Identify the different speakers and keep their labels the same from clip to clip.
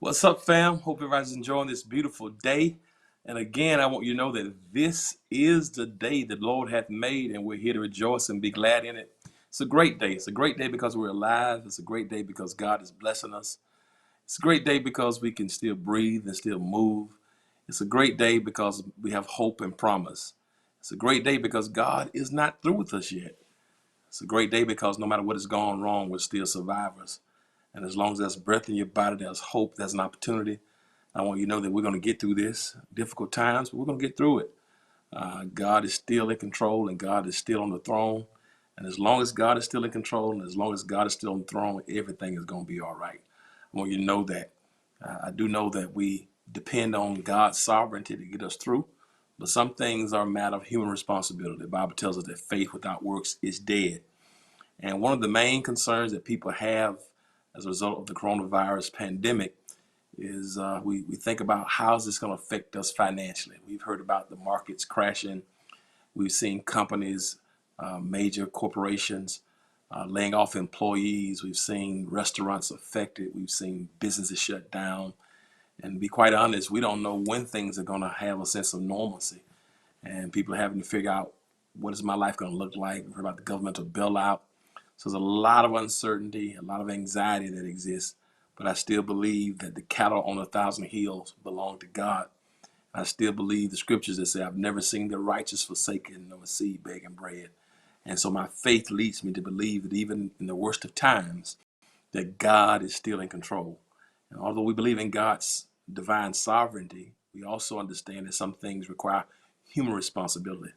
Speaker 1: What's up, fam? Hope everybody's enjoying this beautiful day. And again, I want you to know that this is the day the Lord hath made, and we're here to rejoice and be glad in it. It's a great day. It's a great day because we're alive. It's a great day because God is blessing us. It's a great day because we can still breathe and still move. It's a great day because we have hope and promise. It's a great day because God is not through with us yet. It's a great day because no matter what has gone wrong, we're still survivors. And as long as there's breath in your body, there's hope, there's an opportunity. I want you to know that we're going to get through this difficult times, but we're going to get through it. God is still in control, and God is still on the throne. And as long as God is still in control, and as long as God is still on the throne, everything is going to be all right. I want you to know that. I do know that we depend on God's sovereignty to get us through, but some things are a matter of human responsibility. The Bible tells us that faith without works is dead. And one of the main concerns that people have as a result of the coronavirus pandemic is we think about how is this going to affect us financially. We've heard about the markets crashing. We've seen companies, major corporations laying off employees. We've seen restaurants affected. We've seen businesses shut down. And to be quite honest, we don't know when things are going to have a sense of normalcy. And people are having to figure out, what is my life going to look like? We've heard about the governmental bailout. So there's a lot of uncertainty, a lot of anxiety that exists. But I still believe that the cattle on 1,000 hills belong to God. I still believe the scriptures that say, I've never seen the righteous forsaken, nor a seed begging bread. And so my faith leads me to believe that even in the worst of times, that God is still in control. And although we believe in God's divine sovereignty, we also understand that some things require human responsibility.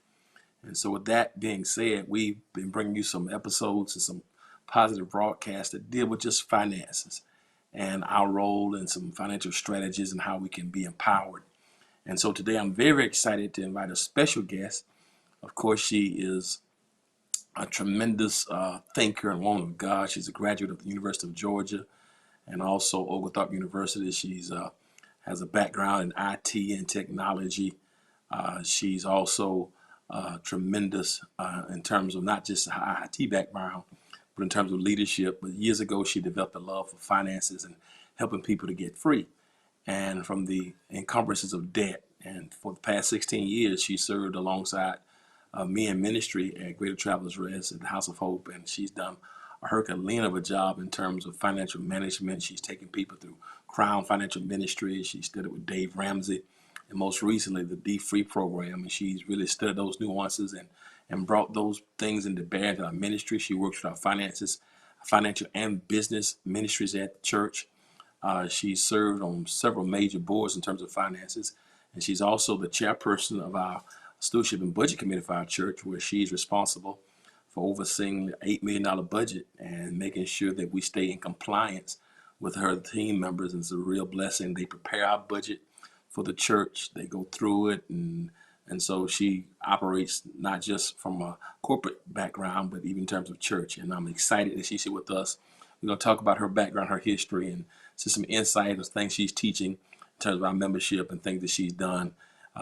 Speaker 1: And so with that being said, we've been bringing you some episodes and some positive broadcasts that deal with just finances and our role in some financial strategies and how we can be empowered. And so today I'm very excited to invite a special guest. Of course, she is a tremendous thinker and woman of God. She's a graduate of the University of Georgia and also Oglethorpe University. She's has a background in IT and technology. She's also tremendous in terms of not just her IT background, but in terms of leadership. But years ago, she developed a love for finances and helping people to get free and from the encumbrances of debt. And for the past 16 years, she served alongside me in ministry at Greater Travelers Rest at the House of Hope. And she's done a Herculean of a job in terms of financial management. She's taken people through Crown Financial Ministry. She studied with Dave Ramsey, and most recently the D Free program. And she's really studied those nuances and brought those things into bear into our ministry. She works with our finances, financial and business ministries at the church. She served on several major boards in terms of finances, and she's also the chairperson of our stewardship and budget committee for our church, where she's responsible for overseeing the $8 million budget and making sure that we stay in compliance with her team members. And it's a real blessing. They prepare our budget for the church. They go through it, and so she operates not just from a corporate background, but even in terms of church. And I'm excited that she's here with us. We're going to talk about her background, her history, and see some insight of things she's teaching in terms of our membership and things that she's done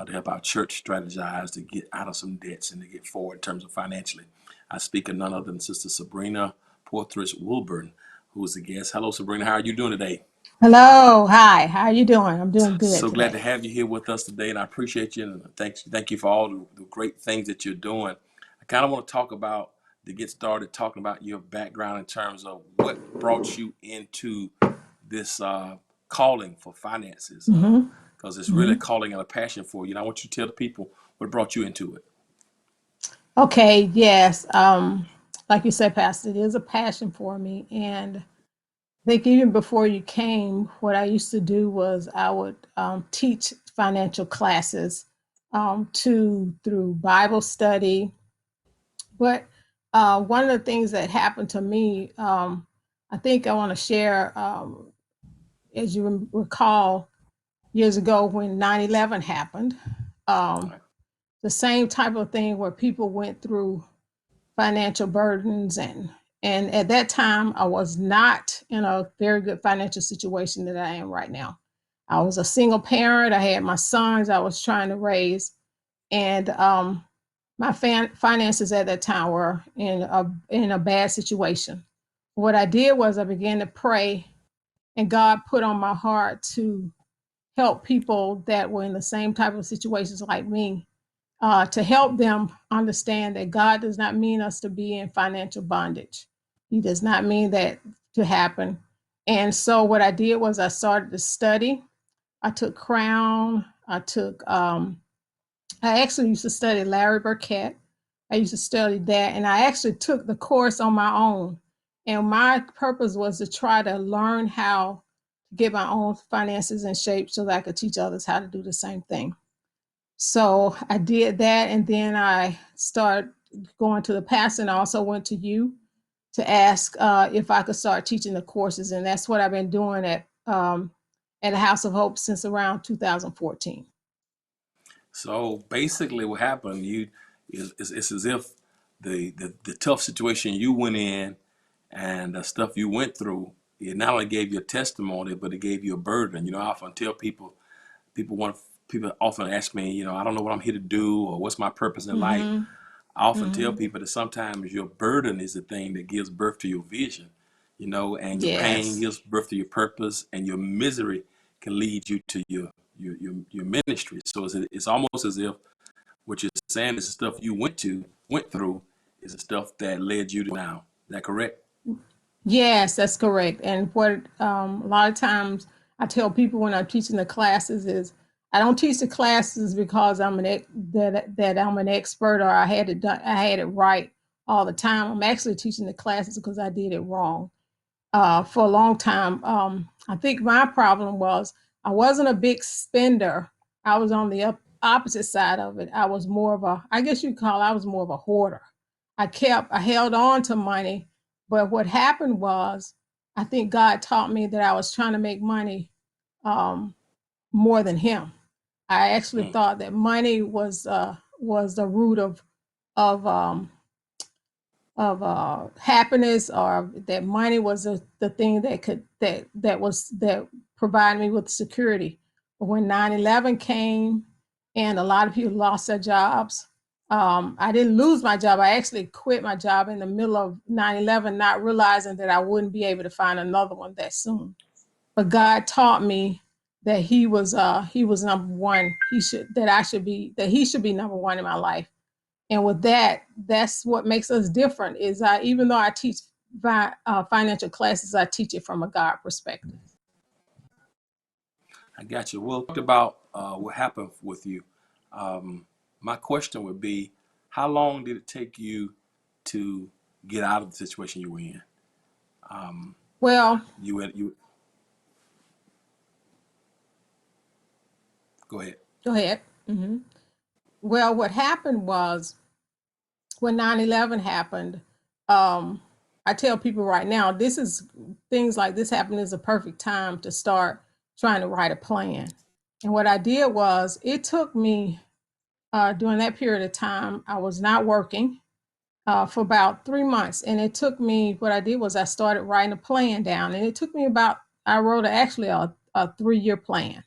Speaker 1: to help our church strategize to get out of some debts and to get forward in terms of financially. I speak of none other than Sister Sabrina Porthridge Wilburn, who is the guest. Hello, Sabrina. How are you doing today?
Speaker 2: Hello, hi. How are you doing? I'm doing good
Speaker 1: So glad to
Speaker 2: today.
Speaker 1: have you here with us today, and I appreciate you. And thank you for all the great things that you're doing. I kind of want to talk about to get started talking about your background in terms of what brought you into this calling for finances,
Speaker 2: hmm
Speaker 1: because it's really a
Speaker 2: hmm
Speaker 1: calling and a passion for you. And I want you to tell the people what brought you into it.
Speaker 2: Okay, yes. Like you said, Pastor, it is a passion for me. And I think even before you came, what I used to do was I would teach financial classes through Bible study. But one of the things that happened to me, I think I want to share, as you recall, years ago when 9/11 happened.
Speaker 1: All
Speaker 2: Um,
Speaker 1: right.
Speaker 2: the same type of thing where people went through financial burdens, and at that time I was not in a very good financial situation that I am right now. I was a single parent. I had my sons I was trying to raise, and my finances at that time were in a bad situation. What I did was I began to pray and God put on my heart to help people that were in the same type of situations like me, to help them understand that God does not mean us to be in financial bondage. He does not mean that to happen. And so what I did was I started to study. I took Crown. I actually used to study Larry Burkett. I used to study that, and I actually took the course on my own. And my purpose was to try to learn how to get my own finances in shape so that I could teach others how to do the same thing. So I did that, and then I started going to the pastor, and I also went to you to ask if I could start teaching the courses, and that's what I've been doing at the House of Hope since around 2014.
Speaker 1: So basically, what happened, it's as if the tough situation you went in and the stuff you went through, it not only gave you a testimony, but it gave you a burden. I often tell people want people often ask me, I don't know what I'm here to do or what's my purpose in life.
Speaker 2: Mm-hmm.
Speaker 1: I often tell
Speaker 2: Mm-hmm.
Speaker 1: people that sometimes your burden is the thing that gives birth to your vision, and your pain
Speaker 2: Yes.
Speaker 1: gives birth to your purpose, and your misery can lead you to your ministry. So it's almost as if what you're saying is the stuff you went through is the stuff that led you to now. Is that correct?
Speaker 2: Yes, that's correct. And what a lot of times I tell people when I'm teaching the classes is I don't teach the classes because that I'm an expert or I had it right all the time. I'm actually teaching the classes because I did it wrong for a long time. I think my problem was I wasn't a big spender. I was on the opposite side of it. I was more of I guess you call I was more of a hoarder. I held on to money, but what happened was I think God taught me that I was trying to make money um, more than Him. I actually
Speaker 1: Mm.
Speaker 2: thought that money was the root of happiness, or that money was the thing that provided me with security. But when 9/11 came and a lot of people lost their jobs, I didn't lose my job. I actually quit my job in the middle of 9/11, not realizing that I wouldn't be able to find another one that soon. But God taught me that He was number one. He should be number one in my life. And with that, that's what makes us different. Is I even though I teach financial classes, I teach it from a God perspective.
Speaker 1: I got you. Well, talked about what happened with you. Um, my question would be, how long did it take you to get out of the situation you were in? Um,
Speaker 2: Well,
Speaker 1: you go ahead.
Speaker 2: go ahead. Hmm. Well, what happened was when 9/11 happened. Um, I tell people right now, this is things like this happen is a perfect time to start trying to write a plan. And what I did was it took me during that period of time, I was not working for about 3 months. And it took me, what I did was I started writing a plan down. And it took me about, I wrote actually a 3 year plan.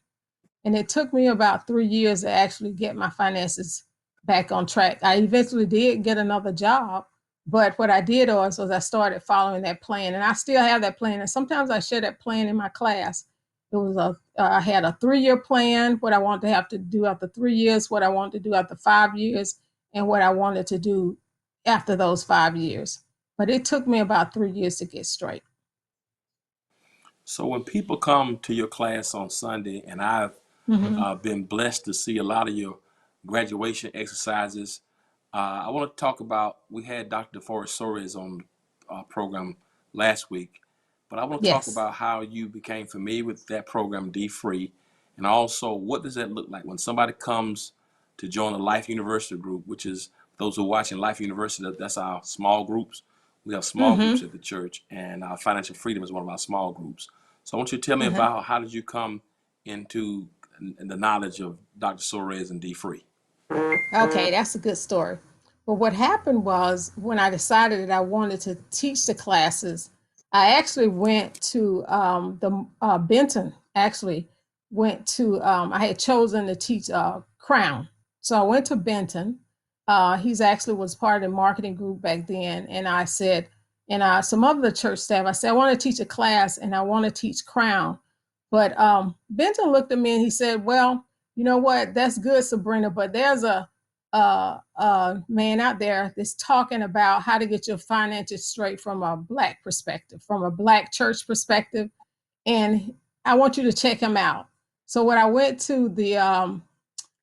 Speaker 2: And it took me about 3 years to actually get my finances back on track. I eventually did get another job. But what I did was I started following that plan. And I still have that plan. And sometimes I share that plan in my class. I had a 3 year plan, what I wanted to have to do after 3 years, what I wanted to do after 5 years, and what I wanted to do after those 5 years. But it took me about 3 years to get straight.
Speaker 1: So when people come to your class on Sunday, and I've
Speaker 2: Mm-hmm.
Speaker 1: been blessed to see a lot of your graduation exercises. I want to talk about, we had Dr. DeForest Soares on program last week, but I want to talk
Speaker 2: Yes.
Speaker 1: about how you became familiar with that program, D Free, and also what does that look like when somebody comes to join the Life University group, which is those who are watching Life University, that's our small groups. We have small groups
Speaker 2: Mm-hmm.
Speaker 1: at the church, and Financial Freedom is one of our small groups. So I want you to tell me
Speaker 2: Mm-hmm.
Speaker 1: about how did you come into the knowledge of Dr. Soares and D Free.
Speaker 2: Okay, that's a good story. But what happened was when I decided that I wanted to teach the classes, I actually went to the Benton. Actually, went to I had chosen to teach Crown, so I went to Benton. He's actually was part of the marketing group back then, and I said, and some of the church staff. I said, I want to teach a class and I want to teach Crown. But Benton looked at me and he said, well, you know what? That's good, Sabrina, but there's a man out there that's talking about how to get your finances straight from a Black perspective, from a Black church perspective. And I want you to check him out. So when I went to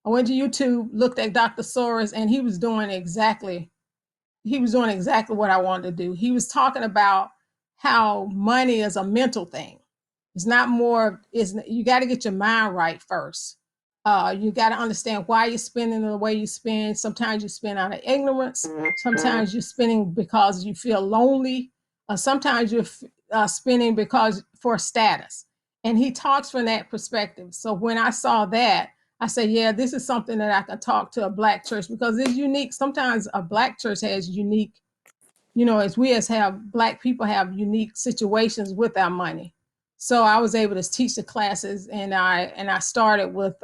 Speaker 2: YouTube, looked at Dr. Soros, and he was doing exactly what I wanted to do. He was talking about how money is a mental thing. It's not more, you got to get your mind right first. You got to understand why you're spending the way you spend. Sometimes you spend out of ignorance. Sometimes you're spending because you feel lonely. Sometimes you're spending because for status. And he talks from that perspective. So when I saw that, I said, yeah, this is something that I can talk to a Black church, because it's unique. Sometimes a Black church has unique, as we have Black people have unique situations with our money. So I was able to teach the classes, and I started with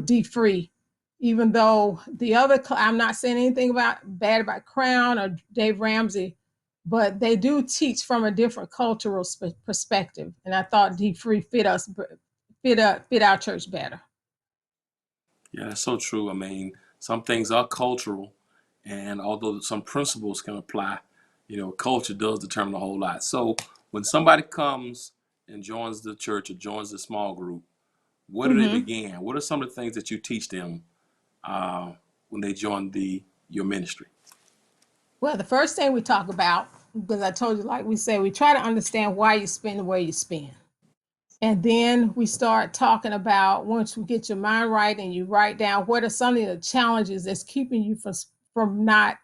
Speaker 2: D Free, even though the other, I'm not saying anything bad about Crown or Dave Ramsey, but they do teach from a different cultural perspective, and I thought D Free fit our church better.
Speaker 1: Yeah, that's so true. I mean, some things are cultural, and although some principles can apply, culture does determine a whole lot. So when somebody comes and joins the church or joins the small group, where do they
Speaker 2: Mm-hmm.
Speaker 1: begin? What are some of the things that you teach them when they join your ministry?
Speaker 2: Well, the first thing we talk about, because I told you, like we say, we try to understand why you spend the way you spend. And then we start talking about, once you get your mind right and you write down what are some of the challenges that's keeping you from not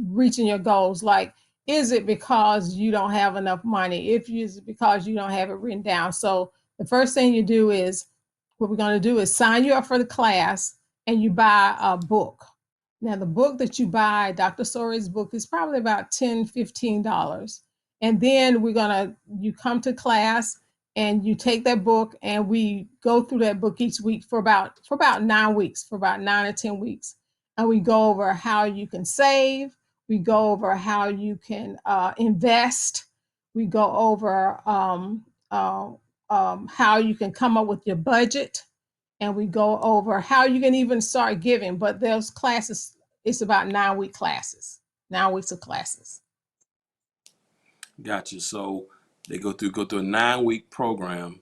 Speaker 2: reaching your goals. Like, is it because you don't have enough money? Is it because you don't have it written down? So the first thing you do is, what we're going to do is sign you up for the class, and you buy a book. Now, the book that you buy, Dr. Soros' book, is probably about $10, $15. And then you come to class and you take that book, and we go through that book each week for about 9 weeks, for about 9 or 10 weeks. And we go over how you can save. We go over how you can invest. We go over how you can come up with your budget, and we go over how you can even start giving. But those classes, it's about 9 week classes, 9 weeks of classes.
Speaker 1: Gotcha. So they go through a 9 week program,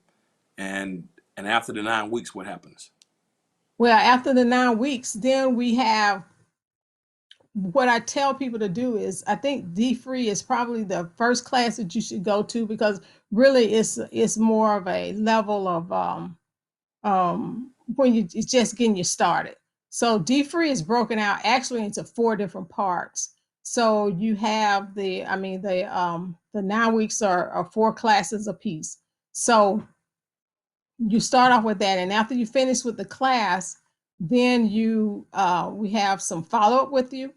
Speaker 1: and after the 9 weeks, what happens?
Speaker 2: Well, after the 9 weeks, then we have, what I tell people to do is, I think D Free is probably the first class that you should go to, because really it's more of a level of when it's just getting you started. So D Free is broken out actually into 4 different parts. So you have the 9 weeks are 4 classes apiece. So you start off with that, and after you finish with the class, then we have some follow-up with you,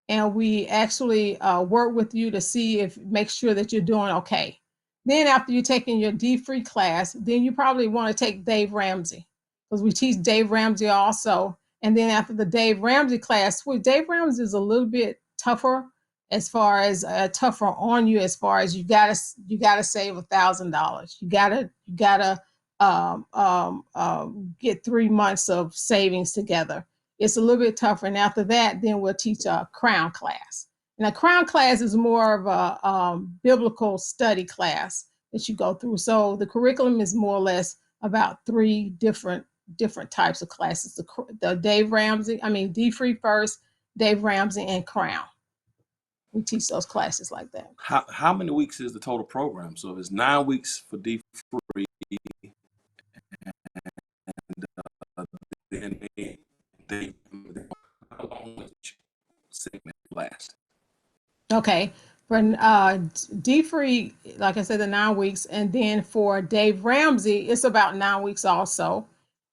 Speaker 2: and we actually work with you to make sure that you're doing okay. Then after you're taking your D Free class, then you probably want to take Dave Ramsey, because we teach Dave Ramsey also. And then after the Dave Ramsey class, well, Dave Ramsey is a little bit tougher, as far as tougher on you, as far as you gotta save $1,000. You gotta get 3 months of savings together. It's a little bit tougher. And after that, then we'll teach a Crown class. And a Crown class is more of a biblical study class that you go through. So the curriculum is more or less about 3 different types of classes. The Dave Ramsey, D Free first, Dave Ramsey, and Crown. We teach those classes like that.
Speaker 1: How many weeks is the total program? So if it's 9 weeks for D Free, and then they how long does each segment last?
Speaker 2: Okay. For D Free, like I said, the 9 weeks. And then for Dave Ramsey, it's about 9 weeks also.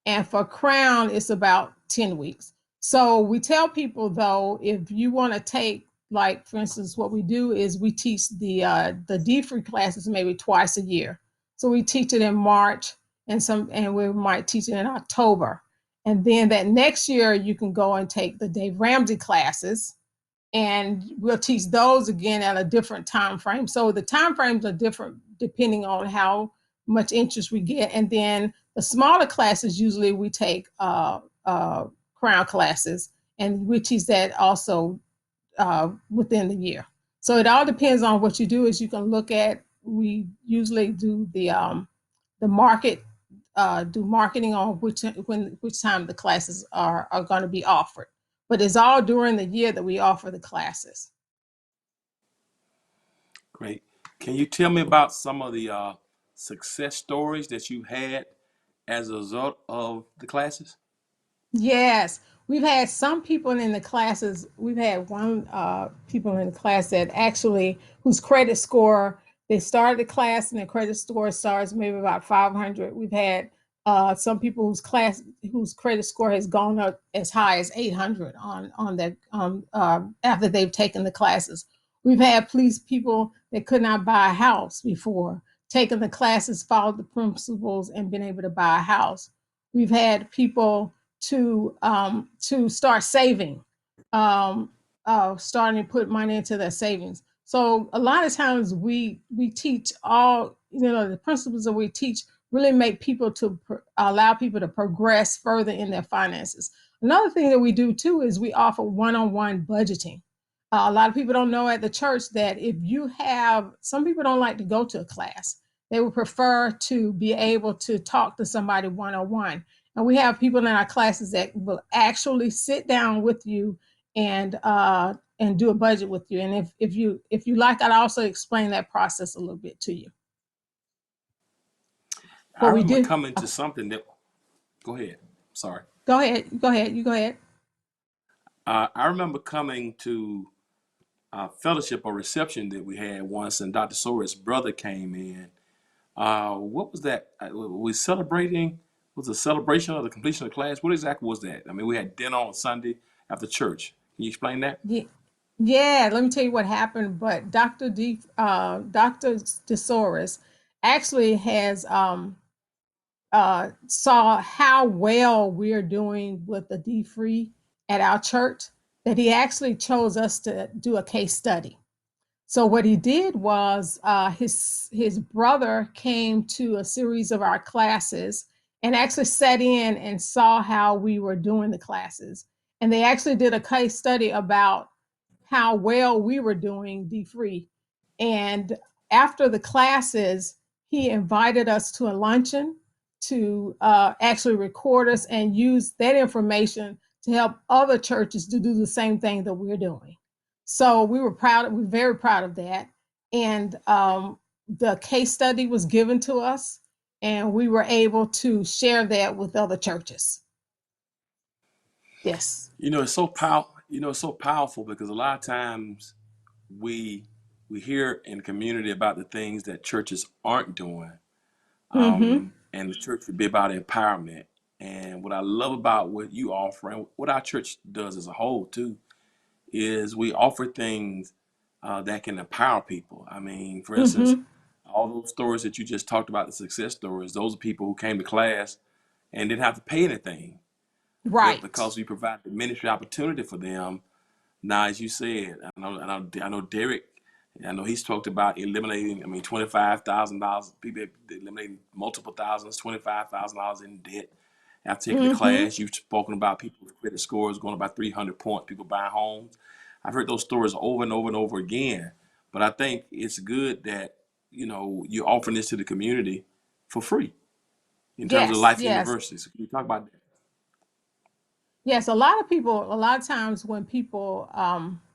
Speaker 2: And for Crown, it's about 10 weeks. So we tell people, though, if you want to take, like, for instance, what we do is we teach the D Free classes maybe twice a year. So we teach it in March, and we might teach it in October. And then that next year, you can go and take the Dave Ramsey classes, and we'll teach those again at a different time frame. So the time frames are different depending on how much interest we get. And then the smaller classes, usually we take crown classes, and we teach that also within the year. So it all depends on what you do. Is you can look at, we usually do the market, do marketing on which time the classes are going to be offered. But it's all during the year that we offer the classes.
Speaker 1: Great. Can you tell me about some of the success stories that you had as a result of the classes?
Speaker 2: Yes, we've had some people in the classes. We've had one people in the class that actually whose credit score, they started the class and their credit score starts maybe about 500. We've had some people whose credit score has gone up as high as 800 on that after they've taken the classes. We've had police people that could not buy a house before taking the classes, followed the principles, and been able to buy a house. We've had people to start saving, um, starting to put money into their savings. So a lot of times we teach all, the principles that we teach really make people to allow people to progress further in their finances. Another thing that we do too is we offer one-on-one budgeting. A lot of people don't know at the church that if you have, some people don't like to go to a class. They would prefer to be able to talk to somebody one-on-one. And we have people in our classes that will actually sit down with you and do a budget with you. And if you like, I'd also explain that process a little bit to you.
Speaker 1: I
Speaker 2: But we
Speaker 1: remember
Speaker 2: do.
Speaker 1: coming to something that, go ahead. Sorry.
Speaker 2: Go ahead. Go ahead. You go ahead.
Speaker 1: I remember coming to a fellowship or reception that we had once, and Dr. Sora's brother came in. What was that? We celebrating? Was a celebration of the completion of the class? What exactly was that? I mean, we had dinner on Sunday after church. Can you explain that?
Speaker 2: Yeah. Yeah, let me tell you what happened. But Dr. DeSoris actually has saw how well we're doing with the D free at our church, that he actually chose us to do a case study. So what he did was his brother came to a series of our classes and actually sat in and saw how we were doing the classes. And they actually did a case study about how well we were doing D free. And after the classes, he invited us to a luncheon to actually record us and use that information to help other churches to do the same thing that we're doing. So we were proud. We're very proud of that. And the case study was given to us, and we were able to share that with other churches. Yes.
Speaker 1: It's so powerful. It's so powerful because a lot of times we we hear in the community about the things that churches aren't doing,
Speaker 2: Mm-hmm.
Speaker 1: and the church would be about empowerment. And what I love about what you offer and what our church does as a whole too is we offer things that can empower people. I mean, for instance,
Speaker 2: Mm-hmm.
Speaker 1: all those stories that you just talked about, the success stories, those are people who came to class and didn't have to pay anything, but
Speaker 2: Right.
Speaker 1: because we provide the ministry opportunity for them. Now, as you said, I know Derek. I know he's talked about eliminating. I mean, $25,000 people eliminating multiple thousands, $25,000 in debt. After taking the
Speaker 2: Mm-hmm.
Speaker 1: class, you've spoken about people's credit scores going about 300 points. People buying homes. I've heard those stories over and over and over again. But I think it's good that you're offering this to the community for free in terms of
Speaker 2: Yes.
Speaker 1: Life
Speaker 2: Yes.
Speaker 1: University. So can you talk about that?
Speaker 2: Yes. A lot of people. A lot of times when people,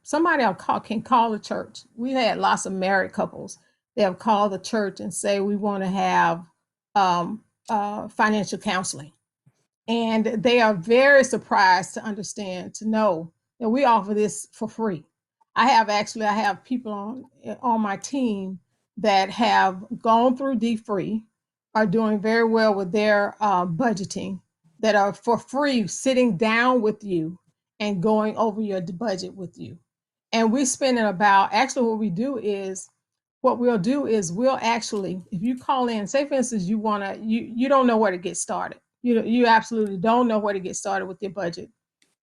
Speaker 2: somebody can call the church. We had lots of married couples. They have called the church and say we want to have financial counseling, and they are very surprised to understand, to know that we offer this for free. I have people on my team that have gone through D free, are doing very well with their budgeting, that are for free sitting down with you and going over your budget with you. And we spend it about, actually what we'll do is we'll actually, if you call in, say for instance you don't know where to get started, you absolutely don't know where to get started with your budget,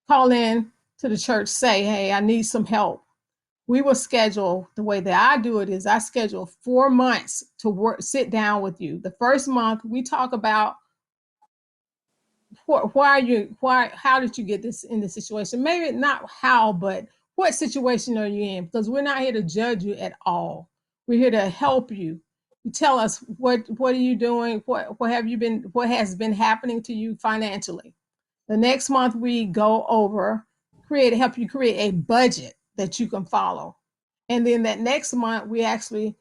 Speaker 2: call in to the church, say, hey, I need some help. we will schedule, the way that I do it is I schedule 4 months to work, sit down with you. The first month we talk about why are you, why, how did you get this in this situation? Maybe not how, but what situation are you in? Because we're not here to judge you at all. We're here to help you. You tell us what are you doing? What have you been? What has been happening to you financially? The next month we go over, help you create a budget that you can follow. And then that next month we actually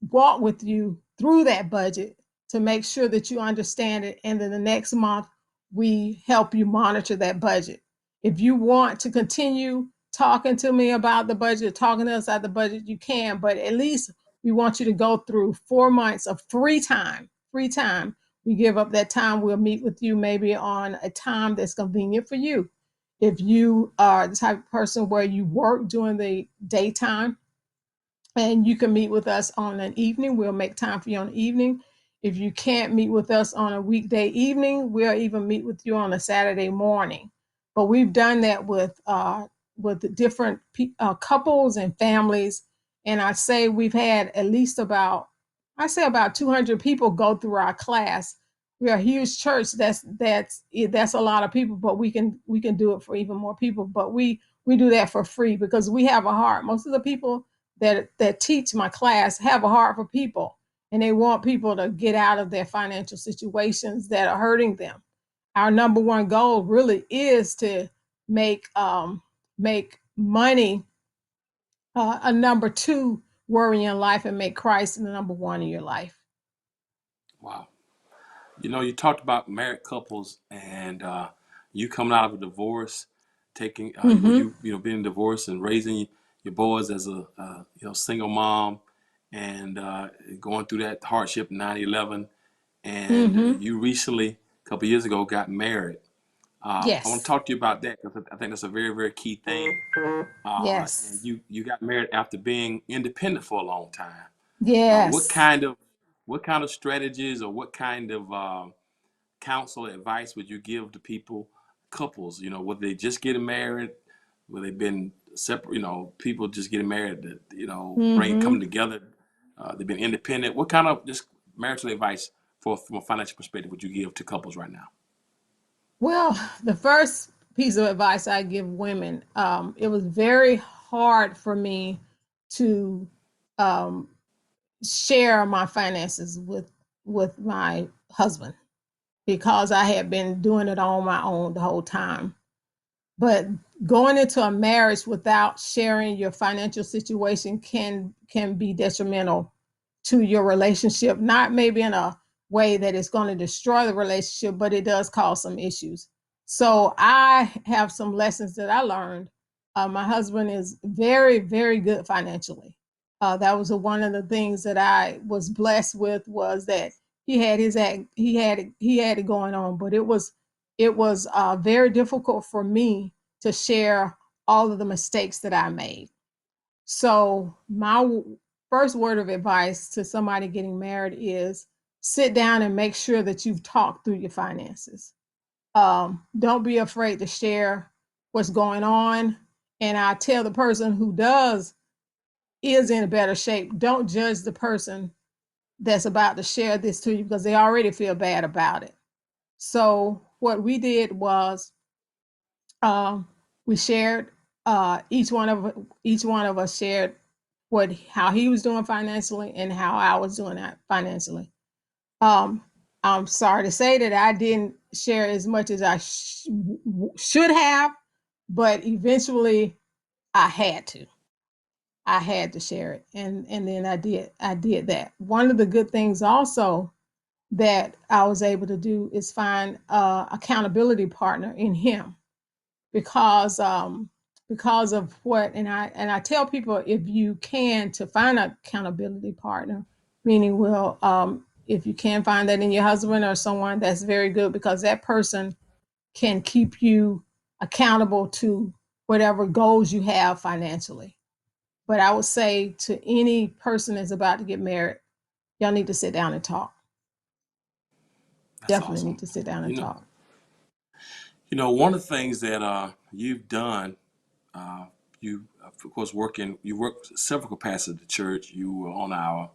Speaker 2: walk with you through that budget to make sure that you understand it. And then the next month we help you monitor that budget. If you want to continue talking to me about the budget, talking to us about the budget, you can, but at least we want you to go through 4 months of free time. Free time. We give up that time. We'll meet with you maybe on a time that's convenient for you. If you are the type of person where you work during the daytime, and you can meet with us on an evening, we'll make time for you on the evening. If you can't meet with us on a weekday evening, we'll even meet with you on a Saturday morning. But we've done that with different couples and families, and I say we've had at least about, I say about 200 people go through our class. We're a huge church. That's a lot of people, but we can do it for even more people. But we do that for free because we have a heart. Most of the people that teach my class have a heart for people, and they want people to get out of their financial situations that are hurting them. Our number one goal really is to make money a number two worry in life, and make Christ the number one in your life.
Speaker 1: Wow. You talked about married couples and you coming out of a divorce, taking
Speaker 2: Mm-hmm.
Speaker 1: being divorced and raising your boys as a single mom, and going through that hardship 9/11, and
Speaker 2: Mm-hmm.
Speaker 1: you recently, a couple years ago, got married. I want to
Speaker 2: Yes.
Speaker 1: talk to you about that because I think that's a very, very key thing. And
Speaker 2: Yes.
Speaker 1: you got married after being independent for a long time. Uh, what
Speaker 2: Yes.
Speaker 1: kind of what kind of strategies or what kind of counsel or advice would you give to people, couples, whether they just getting married, whether they've been separate, people just getting married, that, coming
Speaker 2: Mm-hmm.
Speaker 1: together, they've been independent. What kind of just marital advice from a financial perspective would you give to couples right now?
Speaker 2: Well, the first piece of advice I give women, it was very hard for me to um, share my finances with my husband because I had been doing it on my own the whole time. But going into a marriage without sharing your financial situation can be detrimental to your relationship, not maybe in a way that it's going to destroy the relationship, but it does cause some issues. So I have some lessons that I learned. My husband is very, very good financially. That was one of the things that I was blessed with, was that he had his act, he had it going on, but it was very difficult for me to share all of the mistakes that I made. So my first word of advice to somebody getting married is sit down and make sure that you've talked through your finances. Don't be afraid to share what's going on. And I tell the person who does is in a better shape, don't judge the person that's about to share this to you because they already feel bad about it. So what we did was um, we shared each one of us shared what how he was doing financially and how I was doing that financially. Um, I'm sorry to say that I didn't share as much as I should have, but eventually I had to. I had to share it, and then I did that. One of the good things also that I was able to do is find accountability partner in him, because because of what, and I tell people, if you can, to find an accountability partner, meaning, well, if you can find that in your husband or someone, that's very good because that person can keep you accountable to whatever goals you have financially. But I would say to any person that's about to get married, y'all need to sit down and talk.
Speaker 1: That's
Speaker 2: Definitely
Speaker 1: awesome.
Speaker 2: need to sit down and
Speaker 1: You know,
Speaker 2: talk.
Speaker 1: one of the things that you've done uh, you of course you work several capacities at the church. You were on our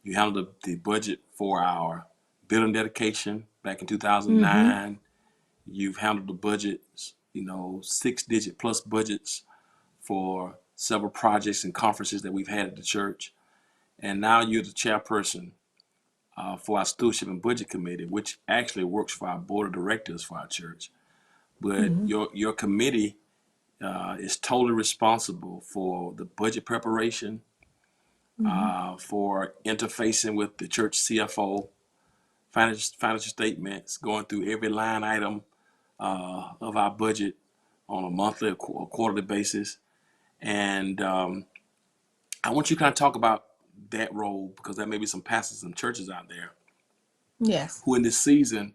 Speaker 1: you handled the budget for our building dedication back in
Speaker 2: Mm-hmm.
Speaker 1: 2009. You've handled the budgets, 6-digit plus budgets for several projects and conferences that we've had at the church. And now you're the chairperson for our stewardship and budget committee, which actually works for our board of directors for our church. But
Speaker 2: Mm-hmm.
Speaker 1: your committee is totally responsible for the budget preparation,
Speaker 2: Mm-hmm.
Speaker 1: for interfacing with the church CFO, financial statements, going through every line item of our budget on a monthly or quarterly basis. And I want you to kind of talk about that role, because there may be some pastors and churches out there
Speaker 2: Yes.
Speaker 1: who in this season,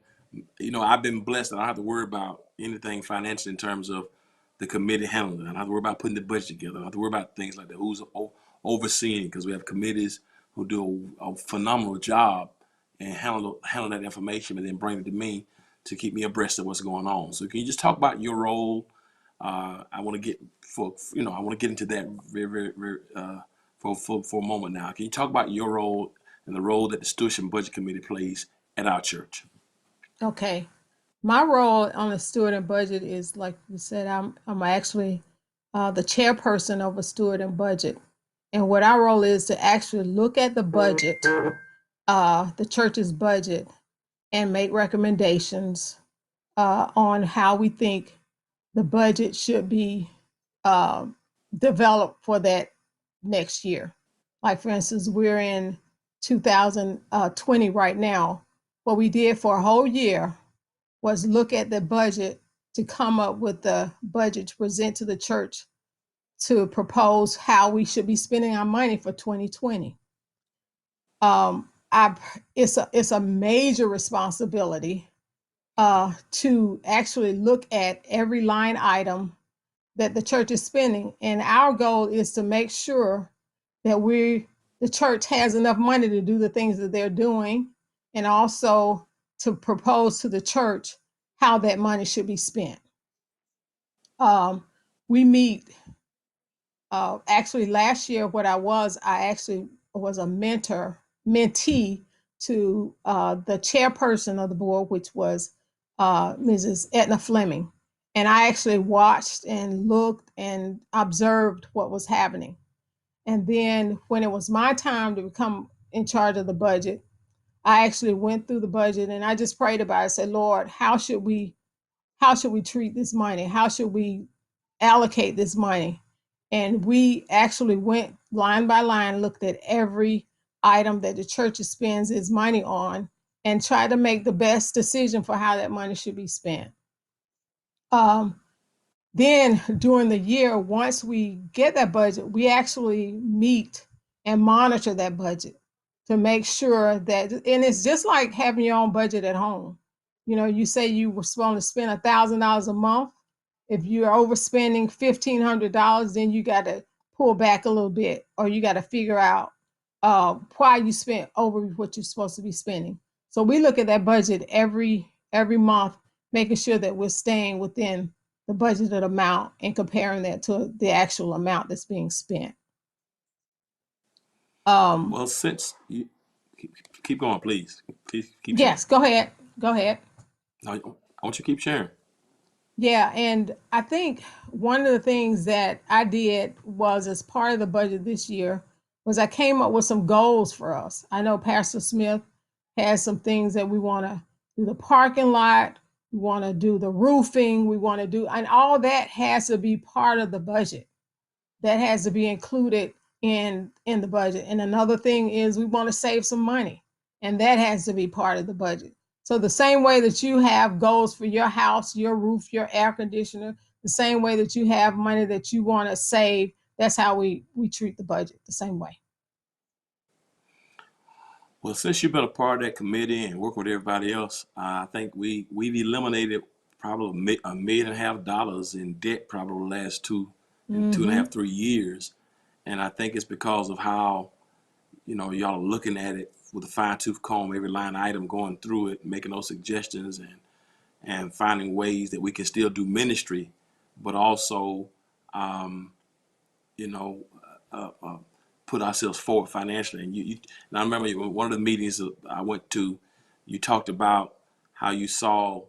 Speaker 1: I've been blessed. I don't have to worry about anything financially in terms of the committee handling it. I don't have to worry about putting the budget together. I don't have to worry about things like that. Who's overseeing, because we have committees who do a phenomenal job and handle that information and then bring it to me to keep me abreast of what's going on. So can you just talk about your role? I want to get I want to get into that very, very, very for a moment now. Can you talk about your role and the role that the Stewardship and Budget Committee plays at our church?
Speaker 2: Okay. My role on the steward and budget is, like you said, I'm actually the chairperson of a steward and budget. And what our role is to actually look at the budget, the church's budget, and make recommendations on how we think the budget should be uh, developed for that next year. Like, for instance, we're in 2020 right now. What we did for a whole year was look at the budget to come up with the budget to present to the church to propose how we should be spending our money for 2020. I it's a major responsibility to actually look at every line item that the church is spending, and our goal is to make sure that the church has enough money to do the things that they're doing, and also to propose to the church how that money should be spent. We meet actually last year. I actually was a mentee to the chairperson of the board, which was Mrs. Etna Fleming. And I actually watched and looked and observed what was happening. And then when it was my time to become in charge of the budget, I actually went through the budget and I just prayed about it. I said, Lord, how should we treat this money? How should we allocate this money? And we actually went line by line, looked at every item that the church spends its money on, and tried to make the best decision for how that money should be spent. Um, then during the year, once we get that budget, we actually meet and monitor that budget to make sure that, and it's just like having your own budget at home. You say you were supposed to spend $1,000 a month. If you're overspending $1,500, then you got to pull back a little bit, or you got to figure out why you spent over what you're supposed to be spending. So we look at that budget every month, making sure that we're staying within the budgeted amount and comparing that to the actual amount that's being spent. Um,
Speaker 1: Well, since you keep going, please. Please keep sharing.
Speaker 2: yes, go ahead. Go ahead.
Speaker 1: No, I want you to keep sharing.
Speaker 2: Yeah, and I think one of the things that I did was, as part of the budget this year, was I came up with some goals for us. I know Pastor Smith has some things that we want to do: the parking lot, we want to do the roofing, we want to do, and all that has to be part of the budget. That has to be included in the budget. And another thing is, we want to save some money, and that has to be part of the budget. So the same way that you have goals for your house, your roof, your air conditioner, the same way that you have money that you want to save, that's how we treat the budget, the same way.
Speaker 1: Well, since you've been a part of that committee and working with everybody else, I think we've eliminated probably $1.5 million in debt probably the last two and a
Speaker 2: Mm-hmm.
Speaker 1: half, 3 years. And I think it's because of how y'all are looking at it with a fine tooth comb, every line item, going through it, making those suggestions, and finding ways that we can still do ministry, but also you know, put ourselves forward financially. And I remember one of the meetings that I went to, you talked about how you saw,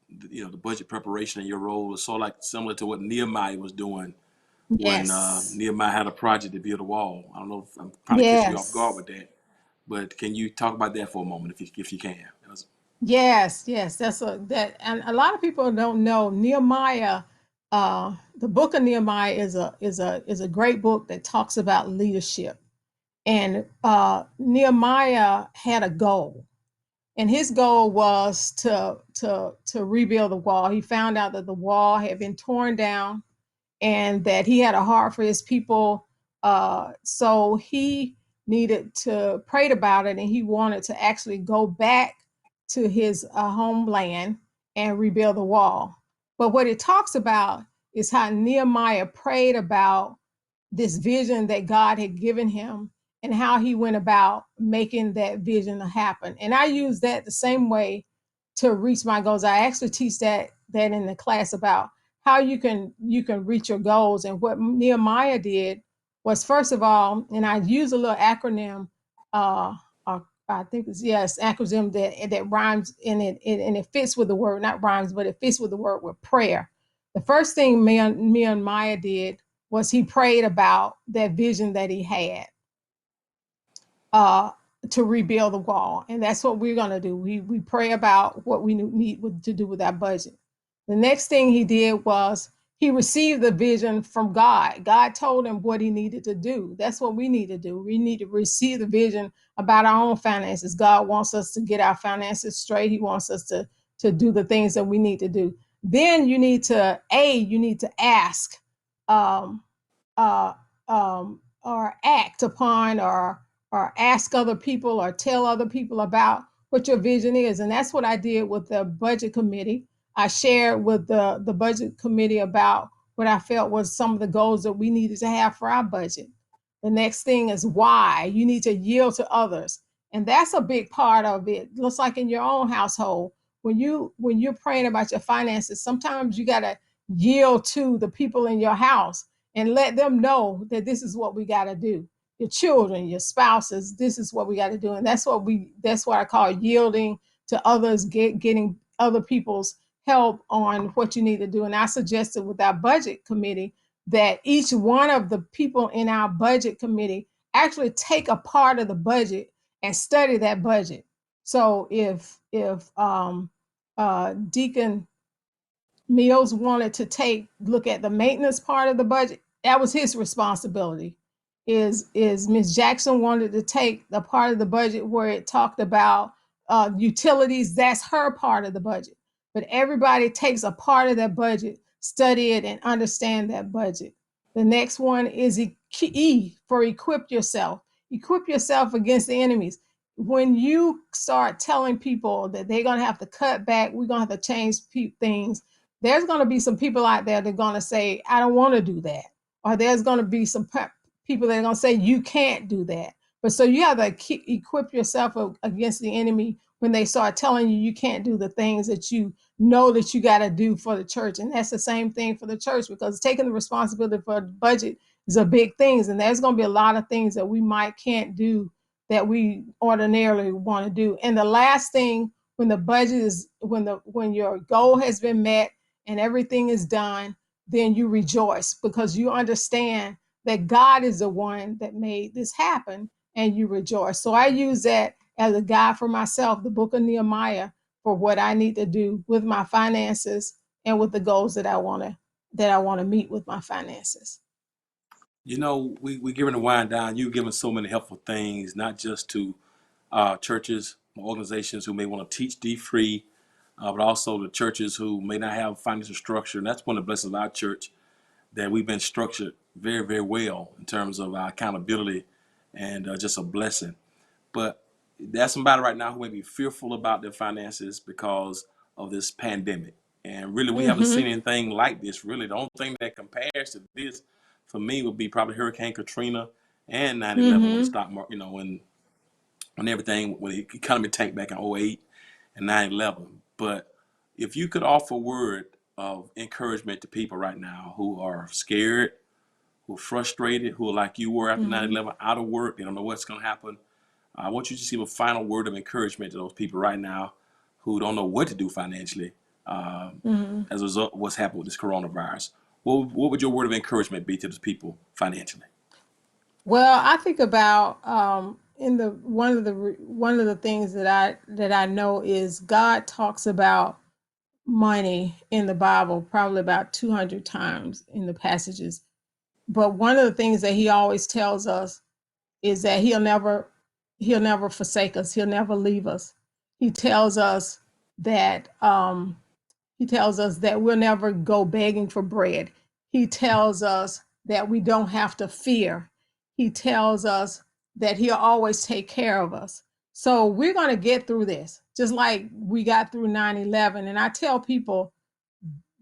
Speaker 1: the budget preparation in your role was sort of like similar to what Nehemiah was doing when
Speaker 2: Yes.
Speaker 1: Nehemiah had a project to build a wall. I don't know if I'm probably catching you off guard
Speaker 2: Yes.
Speaker 1: with that, but can you talk about that for a moment if you can?
Speaker 2: Yes, yes, and a lot of people don't know Nehemiah. The book of Nehemiah is a great book that talks about leadership. And Nehemiah had a goal, and his goal was to rebuild the wall. He found out that the wall had been torn down, and that he had a heart for his people. So he needed to pray about it, and he wanted to actually go back to his homeland and rebuild the wall. But what it talks about is how Nehemiah prayed about this vision that God had given him and how he went about making that vision happen. And I use that the same way to reach my goals. I actually teach that in the class about how you can reach your goals. And what Nehemiah did was, first of all, and I use a little acronym, uh, I think it's, yes, acronym that rhymes in it, and it fits with the word, not rhymes, but it fits with the word, with prayer. The first thing Nehemiah did was he prayed about that vision that he had, uh, to rebuild the wall. And that's what we're going to do. We pray about what we need to do with our budget. The next thing he did was he received the vision from God. God told him what he needed to do. That's what we need to do. We need to receive the vision about our own finances. God wants us to get our finances straight. He wants us to do the things that we need to do. Then you need to ask, um, uh, or act upon, or ask other people, or tell other people about what your vision is. And that's what I did with the budget committee. I shared with the budget committee about what I felt was some of the goals that we needed to have for our budget. The next thing is why. You need to yield to others. And that's a big part of it. Looks like in your own household, when you're praying about your finances, sometimes you gotta yield to the people in your house and let them know that this is what we gotta do. Your children, your spouses, this is what we gotta do. And that's what I call yielding to others, getting other people's help on what you need to do. And I suggested with our budget committee that each one of the people in our budget committee actually take a part of the budget and study that budget. So if Deacon Mills wanted to look at the maintenance part of the budget, that was his responsibility. Is Ms. Jackson wanted to take the part of the budget where it talked about utilities, that's her part of the budget. But everybody takes a part of that budget, study it, and understand that budget. The next one is for equip yourself. Equip yourself against the enemies. When you start telling people that they're going to have to cut back, we're going to have to change things, there's going to be some people out there that are going to say, I don't want to do that. Or there's going to be some people that are going to say, you can't do that. But so you have to equip yourself against the enemy when they start telling you can't do the things that you know that you got to do for the church. And that's the same thing for the church, because taking the responsibility for the budget is a big thing. And there's going to be a lot of things that we can't do that we ordinarily want to do. And the last thing, when the budget is, when your goal has been met and everything is done, then you rejoice because you understand that God is the one that made this happen, and you rejoice. So I use that as a guide for myself, the book of Nehemiah, for what I need to do with my finances and with the goals that I want to meet with my finances.
Speaker 1: We giving the wind down. You've given so many helpful things, not just to churches, organizations who may want to teach D free, but also the churches who may not have financial structure. And that's one of the blessings of our church, that we've been structured very, very well in terms of our accountability, and just a blessing. But there's somebody right now who may be fearful about their finances because of this pandemic. And really, we haven't seen
Speaker 2: Mm-hmm.
Speaker 1: anything like this. Really, the only thing that compares to this for me would be probably Hurricane Katrina and 9/11, when the
Speaker 2: Mm-hmm.
Speaker 1: stock market, when everything, when the economy tanked back in '08 and 9/11. But if you could offer a word of encouragement to people right now who are scared, who are frustrated, who are like you were after
Speaker 2: Mm-hmm.
Speaker 1: 9/11, out of work, they don't know what's going to happen. I want you to give a final word of encouragement to those people right now who don't know what to do financially
Speaker 2: Mm-hmm.
Speaker 1: as a result of what's happened with this coronavirus. What would your word of encouragement be to those people financially?
Speaker 2: Well, I think about in the one of the things that I know is God talks about money in the Bible probably about 200 times in the passages. But one of the things that he always tells us is that he'll never forsake us. He'll never leave us. He tells us that he tells us that we'll never go begging for bread. He tells us that we don't have to fear. He tells us that he'll always take care of us. So we're going to get through this, just like we got through 9/11. And I tell people,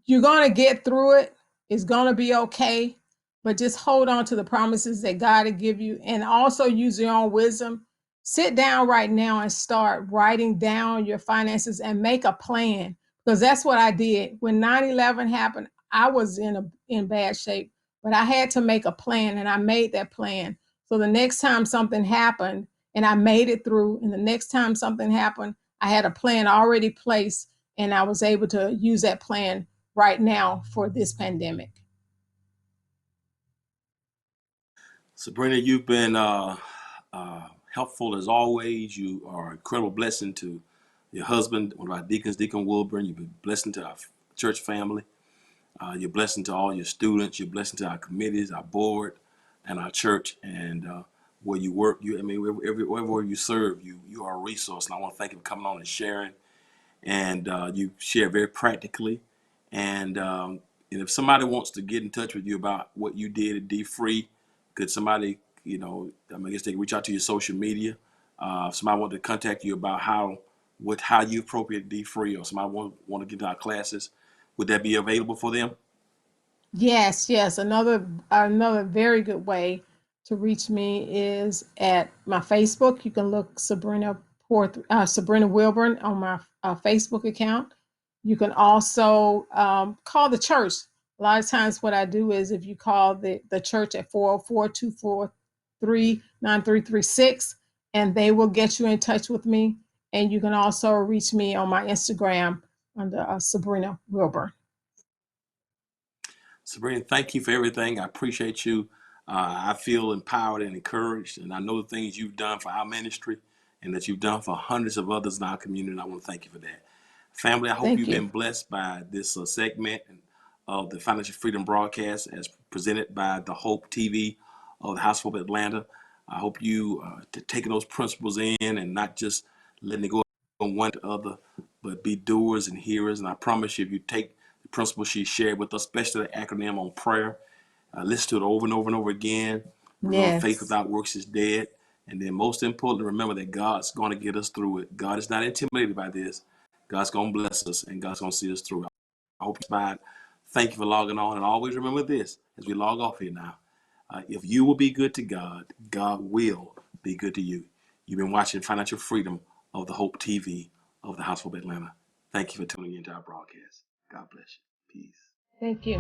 Speaker 2: you're going to get through it. It's going to be okay. But just hold on to the promises that God will give you and also use your own wisdom. Sit down right now and start writing down your finances and make a plan, because that's what I did. When 9/11 happened, I was in bad shape, but I had to make a plan and I made that plan. So the next time something happened and I made it through, and the next time something happened, I had a plan already placed and I was able to use that plan right now for this pandemic.
Speaker 1: Sabrina, you've been helpful as always. You are an incredible blessing to your husband, one of our deacons, Deacon Wilburn. You've been a blessing to our church family. You're a blessing to all your students. You're a blessing to our committees, our board, and our church. And where you work, wherever you serve, you are a resource. And I want to thank you for coming on and sharing. And you share very practically. And if somebody wants to get in touch with you about what you did at D Free, could somebody, I guess they can reach out to your social media. If somebody want to contact you about how you appropriate D Free, or somebody want to get into our classes, would that be available for them?
Speaker 2: Yes, yes. Another very good way to reach me is at my Facebook. You can look Sabrina Wilburn on my Facebook account. You can also call the church. A lot of times, what I do is if you call the church at 404-243-9336, and they will get you in touch with me. And you can also reach me on my Instagram under Sabrina Wilburn.
Speaker 1: Sabrina, thank you for everything. I appreciate you. I feel empowered and encouraged, and I know the things you've done for our ministry and that you've done for hundreds of others in our community. And I want to thank you for that. Family, I hope
Speaker 2: Thank
Speaker 1: you've
Speaker 2: you.
Speaker 1: been blessed by this segment of the Financial Freedom broadcast as presented by the Hope TV of the House of Atlanta. I hope you taking those principles in and not just letting it go from one to other, but be doers and hearers. And I promise you, if you take the principles she shared with us, especially the acronym on prayer, listen to it over and over and over again. Remember, faith
Speaker 2: Yes.
Speaker 1: without works is dead. And then most importantly, remember that God's going to get us through it. God is not intimidated by this. God's going to bless us and God's going to see us through. I hope you're inspired. Thank you for logging on. And always remember this as we log off here now. If you will be good to God, God will be good to you. You've been watching Financial Freedom of the Hope TV of the House of Atlanta. Thank you for tuning into our broadcast. God bless you. Peace.
Speaker 2: Thank you.